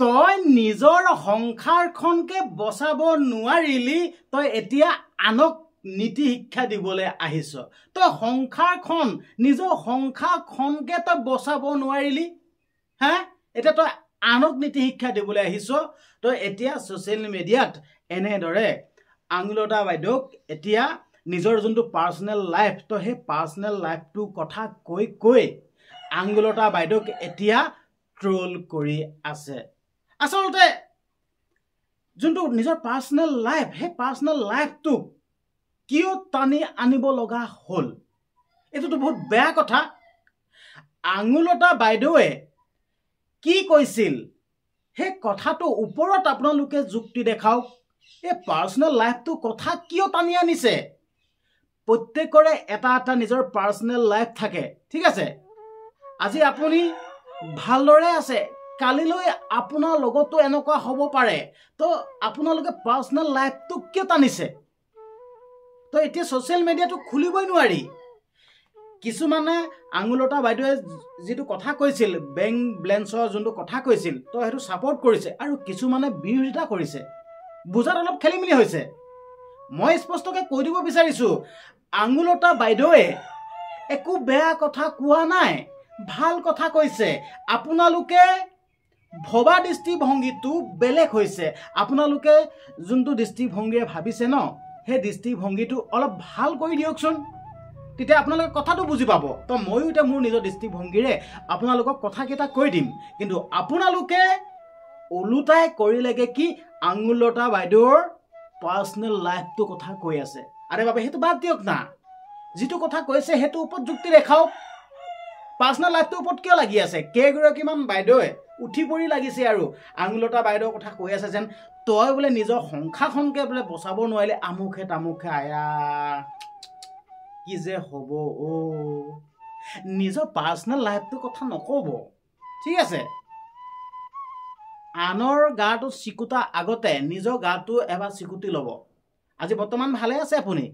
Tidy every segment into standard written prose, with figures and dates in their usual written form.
তই নিজৰ সংসাৰখনকে বচাব নোৱাৰিলি তই এতিয়া আনক নীতি শিক্ষা দিবলৈ আহিছ তই সংসাৰখন নিজৰ সংসাৰখনকে তই বচাব নোৱাৰিলি হা এটা তই আনক নীতি শিক্ষা দিবলৈ আহিছ তই এতিয়া সোশ্যাল মিডিয়াত এনেদৰে আঙুলতা বাইদেউক এতিয়া নিজৰ যোনটো পাৰ্সোনেল লাইফ তই সেই পাৰ্সোনেল লাইফটো কথা কৈ আঙুলতা বাইদেউক এতিয়া ট্ৰোল কৰি আছে আসলতে যোনটো নিজৰ পাৰ্সোনেল লাইফ হে পাৰ্সোনেল লাইফটো কিয় টানি আনিব লগা হল এটোতো বহুত বেয়া কথা আঙুলতা বাইদেউৱে কি কৈছিল হে কথাটো ওপৰত আপোনালোকে যুক্তি দেখাওক এই পাৰ্সোনেল লাইফটো কথা কিয় টানি আনিছে প্ৰত্যেকৰে এটা এটা নিজৰ পাৰ্সোনেল লাইফ থাকে ঠিক আছে আজি আপুনি ভালদৰে আছে কালিলৈ আপোনাৰ লগতো এনেকুৱা হ'ব পাৰে তো আপোনালোকে পাৰ্সোনেল লাইফটো কিয় টানিছে তো এতিয়া সোশ্যাল মিডিয়াটো খুলিবই নোৱাৰি কিছুমানে আঙুলতা বাইদেউৱে যেটো কথা কৈছিল বেংক ব্লেন্সৰ যোনটো কথা কৈছিল তো হেতু সাপোৰ্ট কৰিছে আৰু কিছুমানে বিৰোধিতা কৰিছে বুজাত অলপ খেলিমেলি হৈছে মই স্পষ্টকৈ কৈ দিব বিচাৰিছো আঙুলতা বাইদেউৱে একো বেয়া কথা কোৱা নাই ভাল কথা কৈছে আপোনালোকে ভবা দৃষ্টিভংগীটো বেলেগ হৈছে আপোনালোকে যোনটো দৃষ্টিভংগীৰে ভাবিছে ন সেই দৃষ্টিভংগীটো অলপ ভাল কৰি দিয়কচোন তেতিয়া আপোনালোকে কথাটো বুজি পাব তো মইও এটা মোৰ নিজৰ দৃষ্টিভংগীৰে আপোনালোকক কথা কেইটা কৈ দিম কিন্তু আপোনালোকে ওলুটাই কৰিলেগে কি আঙুলতা বাইদেউৰ পাৰ্সোনেল লাইফটো কথা কৈ আছে আৰে বাবা হেতু বাদ দিয়ক না যেটো কথা কৈছে হেতু ওপৰত যুক্তি দেখাওক পাৰ্সোনেল লাইফটো ওপৰত কিয় লাগি আছে কেগৰাকীমান বাইদেউৱে উঠি পৰি লাগিছে আৰু আঙুলতা বাইদেউৰ কথা কৈ আছে যেন তই বোলে নিজৰ সংসাৰখনকে বোলে বচাব নোৱাৰিলে আমুখে তামুখে আয়া কি যে হ'ব ও নিজৰ পাৰ্সোনেল লাইফটো কথা নকব ঠিক আছে আনৰ গাটো চিকুতা আগতে নিজৰ গাটো এবাৰ চিকুতি ল'ব আজি বৰ্তমান ভালে আছে আপুনি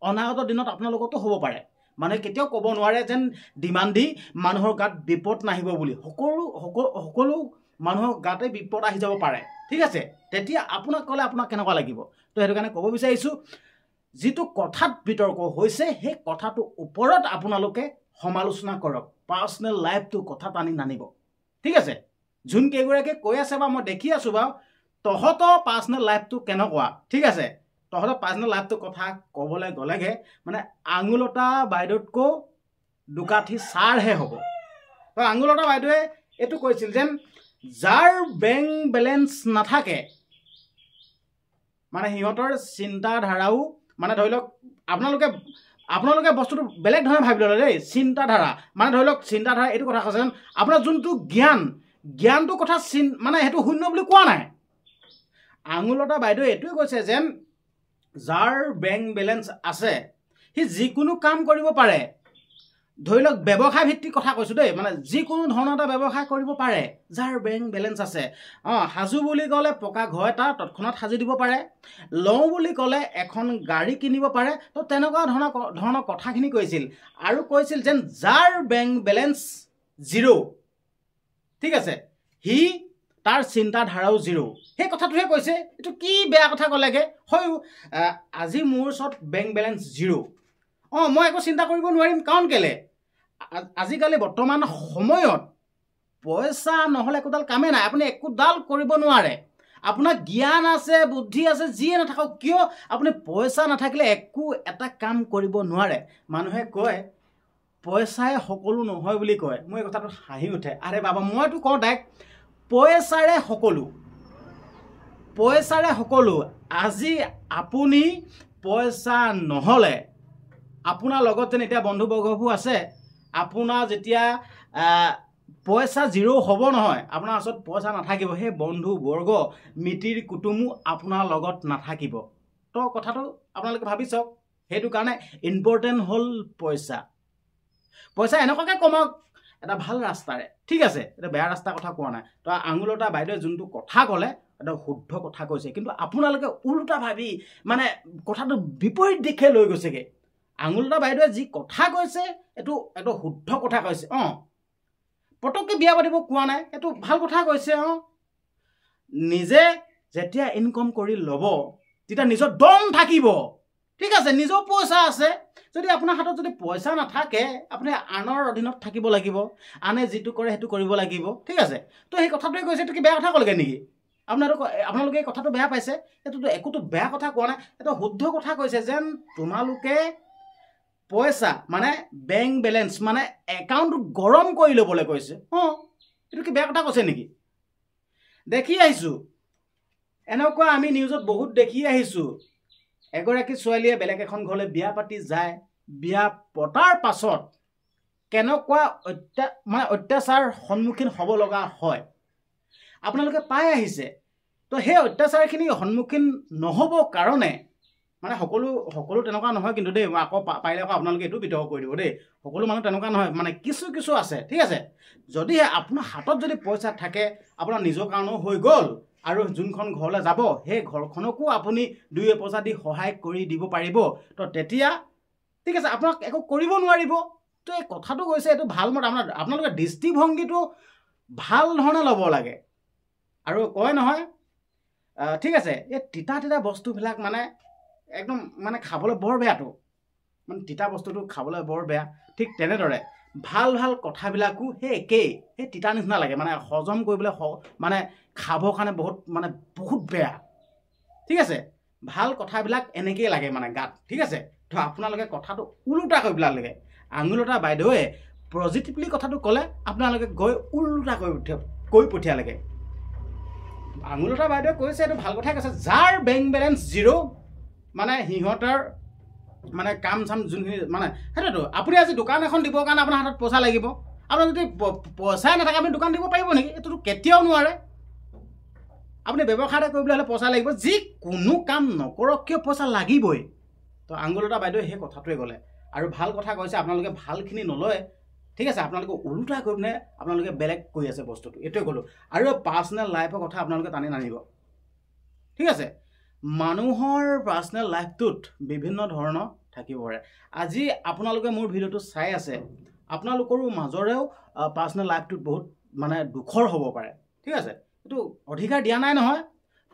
অনাগত দিনত আপোনাৰ লগতো হ'ব পাৰে মানে কেতিয়াও ক'ব নোৱাৰে যেন ডিমান্ড দি মানুহৰ গাত বিপদ নাহিব বুলি সকলো মানুহৰ গাতে বিপদ আহি যাব পাৰে ঠিক আছে তেতিয়া আপোনাক ক'লে আপোনাক কেনেকুৱা লাগিব তো হেতু কাৰণে ক'ব বিচাৰিছো যেটো কথাত বিতৰ্ক হৈছে সেই কথাটো ওপৰত আপোনালোকে সমালোচনা কৰক পাৰ্সোনেল লাইফটো কথা টানি নানিব ঠিক আছে যোন কেগৰাকী কৈ আছে বা মই দেখি আছো বা তহতৰ পাৰ্সোনেল লাইফটো কেনেকুৱা ঠিক আছে তহতৰ পাৰ্সোনেল লাইফটো কথা ক'বলৈ গলেগে মানে আঙুলতা বাইদেউতকো দুকাঠি সাৰহে হ'ব তো আঙুলতা বাইদেউৱে এটো কৈছিল যেন যাৰ বেংক বেলেন্স নাথাকে মানে হিহঁতৰ চিন্তা ধাৰাও মানে ধৰি লওক আপোনালোকে বস্তুটো বেলেগ ধৰণে ভাবি ললে দেই চিন্তা ধাৰা মানে ধৰি লওক চিন্তা ধাৰা এটো কথা কৈছে যেন আপোনাৰ যোনটো জ্ঞানটো কথা মানে হেতু শূন্য বুলি কোৱা নাই আঙুলতা বাইদেউ এটোই কৈছে যেন যাৰ বেংক বেলেন্স আছে হি যিকোনো কাম কৰিব পাৰে ধৰি লওক ব্যৱসায় ভিত্তিক কথা কৈছো দেই মানে যিকোনো ধৰণৰ এটা ব্যৱসায় কৰিব পাৰে যাৰ বেংক বেলেন্স আছে হাজু বুলি ক'লে পকা ঘৰ এটা তৎক্ষণাত সাজি দিব পাৰে লওঁ বুলি ক'লে এখন গাড়ী কিনিব পাৰে তো তেনেকুৱা ধৰণৰ কথাখিনি কৈছিল আৰু কৈছিল যেন যাৰ বেংক বেলেন্স জিৰো ঠিক আছে হি তাৰ চিন্তা ধাৰাও জিৰো সেই কথাটোহে কৈছে এটো কি বেয়া কথা ক'লেগে হয় আজি মোৰ ওচৰত বেংক বেলেন্স জিৰো মই একো চিন্তা কৰিব নোৱাৰিম কাৰণ কেলে আজিকালি বৰ্তমান সময়ত পইচা নহলে একোডাল কামে নাই আপুনি একোডাল কৰিব নোৱাৰে আপোনাৰ জ্ঞান আছে বুদ্ধি আছে যিয়ে নাথাকক কিয় আপুনি পইচা নাথাকিলে একো এটা কাম কৰিব নোৱাৰে মানুহে কয় পইচাই সকলো নহয় বুলি কয় মই এই কথাটো হাঁহি উঠে আৰে বাবা মইতো কওঁ ডাইৰেক্ট পইচাৰে সকলো আজি আপুনি পইচা নহলে আপোনাৰ লগত যেন এতিয়া বন্ধু বৰ্গবোৰ আছে আপোনাৰ যেতিয়া পইচা জিৰো হ'ব নহয় আপোনাৰ ওচৰত পইচা নাথাকিব সেই বন্ধু বৰ্গ মিতিৰ কুটুমো আপোনাৰ লগত নাথাকিব তো কথাটো আপোনালোকে ভাবি চাওক হেতু কাৰণে ইম্পৰ্টেন্ট হল পইচা এনেকুৱাকে কমাওক এটা ভাল ৰাস্তাৰে ঠিক আছে এটা বেয়া ৰাস্তা কথা কোৱা নাই তো আঙুলতা বাইদেউ যোনটো কথা ক'লে এটা শুদ্ধ কথা কৈছে কিন্তু আপোনালোকে উল্টা ভাবি মানে কথাটো বিপৰীত দিশে লৈ গৈছেগে আঙুলতা বাইদেউৱে যি কথা কৈছে এটো শুদ্ধ কথা কৈছে পটককে বিয়া পাতিব কোৱা নাই এটো ভাল কথা কৈছে নিজে যেতিয়া ইনকম কৰি ল'ব তেতিয়া নিজৰ দম থাকিব ঠিক আছে নিজৰ পইচা আছে যদি আপোনাৰ হাতত যদি পইচা নাথাকে আপুনি আনৰ অধীনত থাকিব লাগিব আনে যিটো কৰে সেইটো কৰিব লাগিব ঠিক আছে তো সেই কথাটোৱে কৈছে এইটো কি বেয়া কথা ক'লগে নেকি আপোনালোকে এই কথাটো বেয়া পাইছে এইটোতো একোতো বেয়া কথা কোৱা নাই এইটো শুদ্ধ কথা কৈছে যেন তোমালোকে পইচা মানে বেংক বেলেঞ্চ মানে একাউণ্ট গৰম কৰি ল'বলৈ কৈছে এইটো কি বেয়া কথা কৈছে নেকি দেখি আহিছোঁ এনেকুৱা আমি নিউজত বহুত দেখি আহিছোঁ এগৰাকী ছোৱালীয়ে বেলেগ এখন ঘৰলৈ বিয়া পাতি যায় বিয়া পতাৰ পাছত কেনেকুৱা অত্যাচাৰ সন্মুখীন হ'ব লগা হয় আপোনালোকে পাই আহিছে তো সেই অত্যাচাৰখিনি সন্মুখীন নহ'ব কাৰণে মানে সকলো তেনেকুৱা নহয় কিন্তু দেই আকৌ পাৰিলে আকৌ আপোনালোকে এইটো বিতৰ্ক কৰি দিব দেই সকলো মানুহ তেনেকুৱা নহয় মানে কিছু আছে ঠিক আছে যদিহে আপোনাৰ হাতত যদি পইচা থাকে আপোনাৰ নিজৰ কাৰণেও হৈ গ'ল আৰু যোনখন ঘৰলৈ যাব সেই ঘৰখনকো আপুনি দুই পইচা দি সহায় কৰি দিব পাৰিব তো তেতিয়া ঠিক আছে আপোনাক একো কৰিব নোৱাৰিব তো এই কথাটো কৈছে এইটো ভাল মত আপোনালোকে দৃষ্টিভংগীটো ভাল ধৰণে ল'ব লাগে আৰু কয় নহয় ঠিক আছে এই তিতা বস্তুবিলাক মানে একদম মানে খাবলৈ বৰ বেয়াটো মানে তিতা বস্তুটো খাবলৈ বৰ বেয়া ঠিক তেনেদৰে ভাল কথাবিলাকো সেই একেই সেই তিতা নিচিনা লাগে মানে হজম কৰিবলৈ মানে খাবৰ কাৰণে বহুত বেয়া ঠিক আছে ভাল কথাবিলাক এনেকেই লাগে মানে গাত ঠিক আছে তো আপোনালোকে কথাটো উলোটা কৰি পেলাব লাগে আঙুলতা বাইদেৱে পজিটিভলি কথাটো ক'লে আপোনালোকে গৈ উলোটা কৈ পঠিয়ালেগে আঙুলতা বাইদেৱে কৈছে এইটো ভাল কথাই কৈছে যাৰ বেংক বেলেঞ্চ জিৰ' মানে সিহঁতৰ মানে কাম চাম যোনখিনি মানে সেইটোতো আপুনি আজি দোকান এখন দিবৰ কাৰণে আপোনাৰ হাতত পইচা লাগিব আপোনাৰ যদি পইচাই নাথাকে আপুনি দোকান দিব পাৰিব নেকি এইটোতো কেতিয়াও নোৱাৰে আপুনি ব্যৱসায় এটা কৰিবলৈ হ'লে পইচা লাগিব যিকোনো কাম নকৰক কিয় পইচা লাগিবই তো আঙুলতা বাইদেৱে সেই কথাটোৱে ক'লে আৰু ভাল কথা কৈছে আপোনালোকে ভালখিনি নলয় ঠিক আছে আপোনালোকে ওলোটা কৰি পিনে আপোনালোকে বেলেগ কৰি আছে বস্তুটো এইটোৱে ক'লোঁ আৰু পাৰ্চনেল লাইফৰ কথা আপোনালোকে টানি নানিব ঠিক আছে মানুহৰ পাৰ্চনেল লাইফটোত বিভিন্ন ধৰণৰ থাকিব পাৰে আজি আপোনালোকে মোৰ ভিডিঅ'টো চাই আছে আপোনালোকৰো মাজৰেও পাৰ্চনেল লাইফটোত বহুত মানে দুখৰ হ'ব পাৰে ঠিক আছে এইটো অধিকাৰ দিয়া নাই নহয়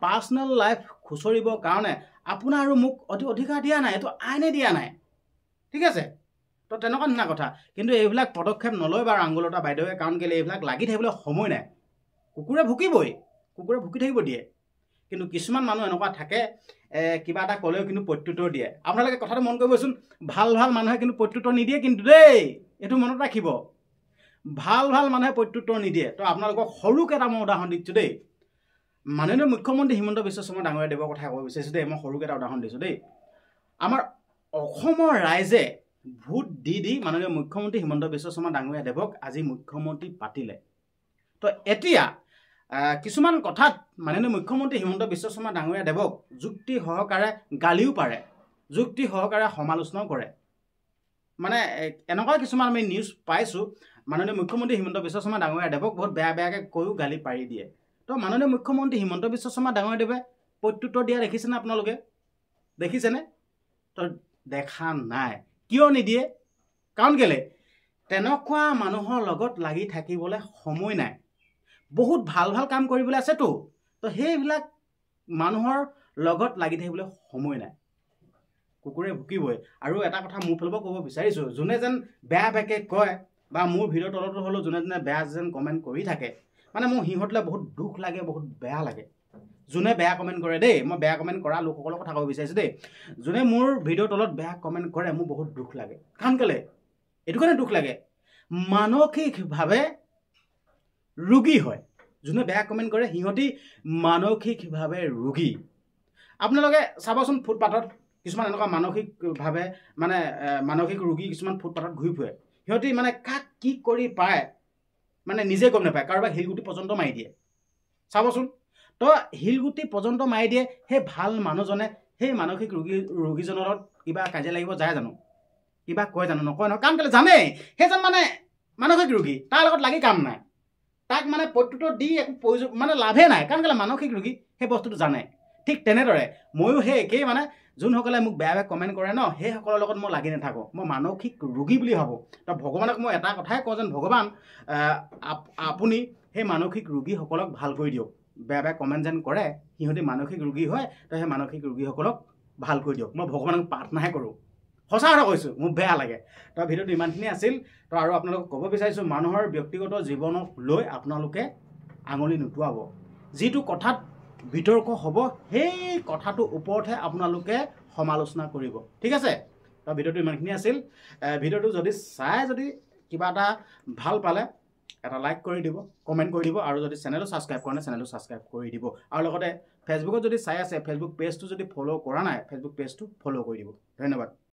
পাৰ্চনেল লাইফ খুচৰিবৰ কাৰণে আপোনাৰ আৰু মোক অধিকাৰ দিয়া নাই এইটো আইনে দিয়া নাই ঠিক আছে তো তেনেকুৱা নিচিনা কথা কিন্তু এইবিলাক পদক্ষেপ নলয় বাৰু আঙুলতা বাইদেৱে কাৰণ কেলৈ এইবিলাক লাগি থাকিবলৈ সময় নাই কুকুৰে ভুকি থাকিব দিয়ে কিন্তু কিছুমান মানুহ এনেকুৱা থাকে কিবা এটা ক'লেও কিন্তু প্ৰত্যুত্তৰ দিয়ে আপোনালোকে কথাটো মন কৰিবচোন ভাল মানুহে কিন্তু প্ৰত্যুত্তৰ নিদিয়ে কিন্তু দেই এইটো মনত ৰাখিব ভাল মানুহে প্ৰত্যুত্তৰ নিদিয়ে তো আপোনালোকক সৰুকৈ এটা মই উদাহৰণ দিছোঁ দেই মাননীয় মুখ্যমন্ত্ৰী হিমন্ত বিশ্ব শৰ্মা ডাঙৰীয়াদেৱৰ কথা ক'ব বিচাৰিছোঁ দেই মই সৰুকৈ এটা উদাহৰণ দিছোঁ দেই আমাৰ অসমৰ ৰাইজে ভোট দি মাননীয় মুখ্যমন্ত্ৰী হিমন্ত বিশ্ব শৰ্মা ডাঙৰীয়াদেৱক আজি মুখ্যমন্ত্ৰী পাতিলে তো এতিয়া কিছুমান কথাত মাননীয় মুখ্যমন্ত্ৰী হিমন্ত বিশ্ব শৰ্মা ডাঙৰীয়াদেৱক যুক্তি সহকাৰে গালিও পাৰে যুক্তি সহকাৰে সমালোচনাও কৰে মানে এনেকুৱা কিছুমান আমি নিউজ পাইছোঁ মাননীয় মুখ্যমন্ত্ৰী হিমন্ত বিশ্ব শৰ্মা ডাঙৰীয়াদেৱক বহুত বেয়াকৈ কৈও গালি পাৰি দিয়ে তো মাননীয় মুখ্যমন্ত্ৰী হিমন্ত বিশ্ব শৰ্মা ডাঙৰীয়াদেৱে প্ৰত্যুত্তৰ দিয়া দেখিছেনে আপোনালোকে দেখিছেনে তো দেখা নাই কিয় নিদিয়ে কাৰণ কেলৈ তেনেকুৱা মানুহৰ লগত লাগি থাকিবলৈ সময় নাই বহুত ভাল কাম কৰিবলৈ আছেতো তো সেইবিলাক মানুহৰ লগত লাগি থাকিবলৈ সময় নাই কুকুৰে ভুকিবই আৰু এটা কথা মোৰ ফালৰ পৰা ক'ব বিচাৰিছোঁ যোনে যেন বেয়াকৈ কয় বা মোৰ ভিডিঅ'ৰ তলতো হ'লেও যোনে বেয়া যেন কমেণ্ট কৰি থাকে মানে মোৰ সিহঁতলৈ বহুত দুখ লাগে বহুত বেয়া লাগে যোনে বেয়া কমেণ্ট কৰে দেই মই বেয়া কমেণ্ট কৰা লোকসকলৰ কথা ক'ব বিচাৰিছোঁ দেই যোনে মোৰ ভিডিঅ'ৰ তলত বেয়া কমেণ্ট কৰে মোৰ বহুত দুখ লাগে কাৰণ কেলৈ এইটো কাৰণে দুখ লাগে মানসিকভাৱে ৰোগী হয় যোনে বেয়া কমেণ্ট কৰে সিহঁতি মানসিকভাৱে ৰোগী আপোনালোকে চাবচোন ফুটপাথত কিছুমান এনেকুৱা মানসিকভাৱে মানে মানসিক ৰোগী কিছুমান ফুটপাথত ঘূৰি ফুৰে সিহঁতি মানে কাক কি কৰি পায় মানে নিজে গম নাপায় কাৰোবাক শিলগুটি পৰ্যন্ত মাৰি দিয়ে চাবচোন তো শিলগুটি পৰ্যন্ত মাৰি দিয়ে সেই ভাল মানুহজনে সেই মানসিক ৰোগীজনৰ লগত কিবা কাজিয়া লাগিব যায় জানো কিবা কয় জানো নকয় নহয় কাৰণ কেলৈ জানে সেইজন মানে মানসিক ৰোগী তাৰ লগত লাগি কাম নাই তাক মানে প্ৰত্যুত্তৰ দি একো প্ৰয়োজন মানে লাভেই নাই কাৰণ কেলৈ মানসিক ৰোগী সেই বস্তুটো জানে ঠিক তেনেদৰে ময়ো সেই একেই মানে যোনসকলে মোক বেয়া কমেণ্ট কৰে ন সেইসকলৰ লগত মই লাগি নাথাকোঁ মই মানসিক ৰোগী বুলি ভাবোঁ তো ভগৱানক মই এটা কথাই কওঁ যেন ভগৱান আপুনি সেই মানসিক ৰোগীসকলক ভাল কৰি দিয়ক বেয়া বেয়া কমেণ্ট যেন কৰে সিহঁতে মানসিক ৰোগী হয় তো সেই মানসিক ৰোগীসকলক ভাল কৰি দিয়ক মই ভগৱানক প্ৰাৰ্থনাহে কৰোঁ সঁচা কথা কৈছোঁ মোৰ বেয়া লাগে তো ভিডিঅ'টো ইমানখিনি আছিল তো আৰু আপোনালোকক ক'ব বিচাৰিছোঁ মানুহৰ ব্যক্তিগত জীৱনক লৈ আপোনালোকে আঙুলি নুটুৱাব যিটো কথাত বিতৰ্ক হ'ব সেই কথাটোৰ ওপৰতহে আপোনালোকে সমালোচনা কৰিব ঠিক আছে তো ভিডিঅ'টো ইমানখিনি আছিল ভিডিঅ'টো যদি চাই যদি কিবা এটা ভাল পালে এটা লাইক কৰি দিব কমেণ্ট কৰি দিব আৰু যদি চেনেলটো ছাবস্ক্ৰাইব কৰা নাই চেনেলটো ছাবস্ক্ৰাইব কৰি দিব আৰু লগতে ফেচবুকত যদি চাই আছে ফেচবুক পেজটো যদি ফ'ল' কৰা নাই ফেচবুক পেজটো ফ'ল' কৰি দিব ধন্যবাদ